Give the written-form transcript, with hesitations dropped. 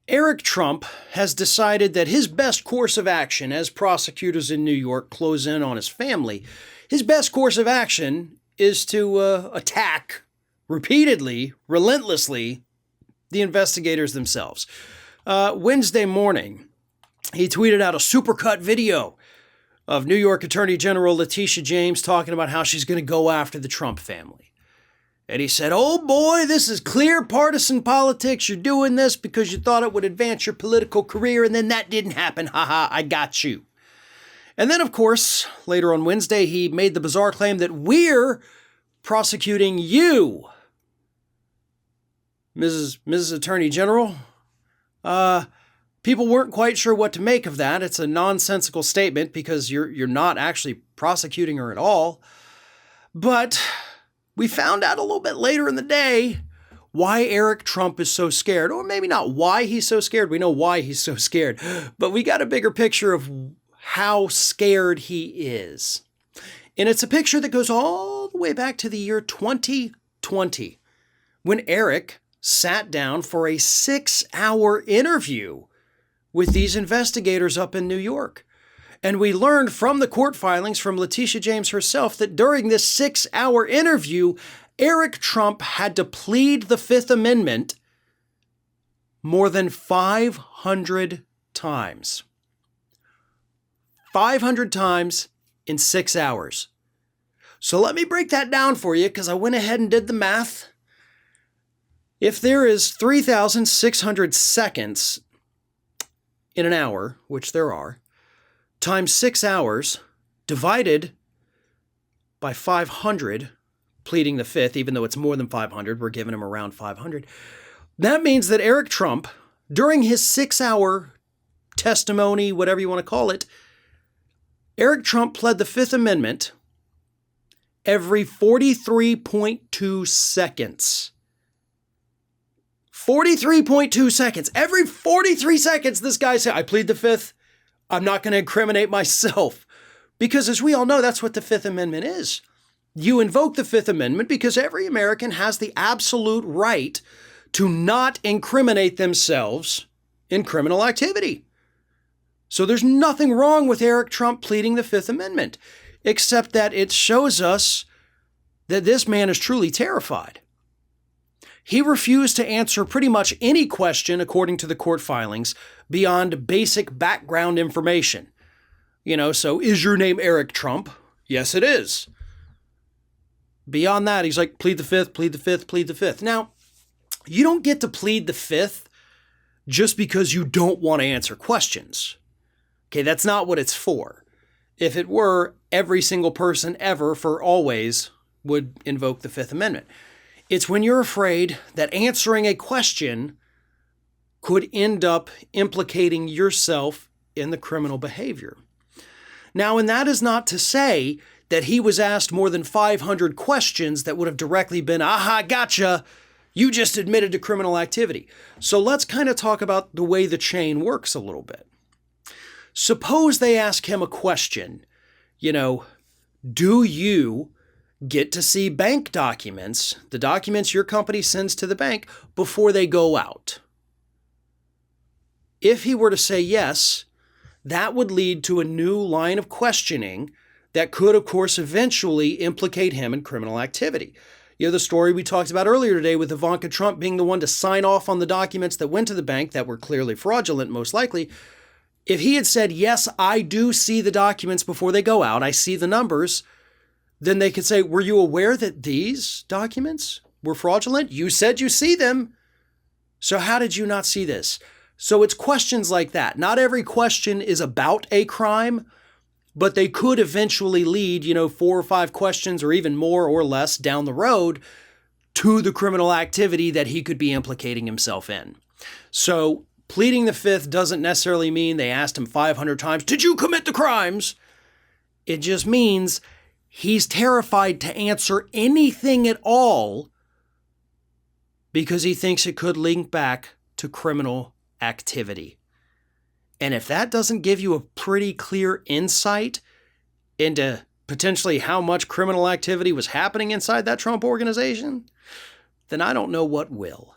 Eric Trump has decided that his best course of action as prosecutors in New York close in on his family, his best course of action is to attack repeatedly, relentlessly, the investigators themselves. Wednesday morning, he tweeted out a supercut video of New York Attorney General Latisha James talking about how she's going to go after the Trump family. And he said, "Oh boy, this is clear partisan politics. You're doing this because you thought it would advance your political career, and then that didn't happen. Haha, I got you." And then, of course, later on Wednesday, he made the bizarre claim that we're prosecuting you, Mrs. Attorney General. People weren't quite sure what to make of that. It's a nonsensical statement because you're not actually prosecuting her at all. But we found out a little bit later in the day why Eric Trump is so scared. Or maybe not why he's so scared. We know why he's so scared. But we got a bigger picture of how scared he is. And it's a picture that goes all the way back to the year 2020, when Eric sat down for a 6-hour interview with these investigators up in New York. And we learned from the court filings from Latisha James herself that during this 6-hour interview, Eric Trump had to plead the Fifth Amendment more than 500 times. 500 times in 6 hours. So let me break that down for you because I went ahead and did the math. If there is 3,600 seconds in an hour, which there are, times 6 hours, divided by 500, pleading the fifth, even though it's more than 500, we're giving him around 500. That means that Eric Trump, during his 6-hour testimony, whatever you want to call it, Eric Trump pled the Fifth Amendment every 43.2 seconds. 43.2 seconds. Every 43 seconds, this guy said, "I plead the Fifth. I'm not going to incriminate myself." Because as we all know, that's what the Fifth Amendment is. You invoke the Fifth Amendment because every American has the absolute right to not incriminate themselves in criminal activity. So there's nothing wrong with Eric Trump pleading the Fifth Amendment, except that it shows us that this man is truly terrified. He refused to answer pretty much any question, according to the court filings, beyond basic background information. So is your name Eric Trump? Yes, it is. Beyond that, he's like, plead the fifth, plead the fifth, plead the fifth. Now, you don't get to plead the fifth just because you don't want to answer questions. Okay, that's not what it's for. If it were, every single person ever for always would invoke the Fifth Amendment. It's when you're afraid that answering a question could end up implicating yourself in the criminal behavior. Now, and that is not to say that he was asked more than 500 questions that would have directly been, "Aha, gotcha, you just admitted to criminal activity." So let's kind of talk about the way the chain works a little bit. Suppose they ask him a question, do you get to see bank documents, the documents your company sends to the bank, before they go out? If he were to say yes, that would lead to a new line of questioning that could, of course, eventually implicate him in criminal activity. The story we talked about earlier today with Ivanka Trump being the one to sign off on the documents that went to the bank that were clearly fraudulent, most likely. If he had said, "Yes, I do see the documents before they go out, I see the numbers," then they could say, "Were you aware that these documents were fraudulent? You said you see them. So how did you not see this?" So it's questions like that. Not every question is about a crime, but they could eventually lead, 4 or 5 questions or even more or less down the road to the criminal activity that he could be implicating himself in. So pleading the Fifth doesn't necessarily mean they asked him 500 times, "Did you commit the crimes?" It just means he's terrified to answer anything at all because he thinks it could link back to criminal activity. And if that doesn't give you a pretty clear insight into potentially how much criminal activity was happening inside that Trump organization, then I don't know what will.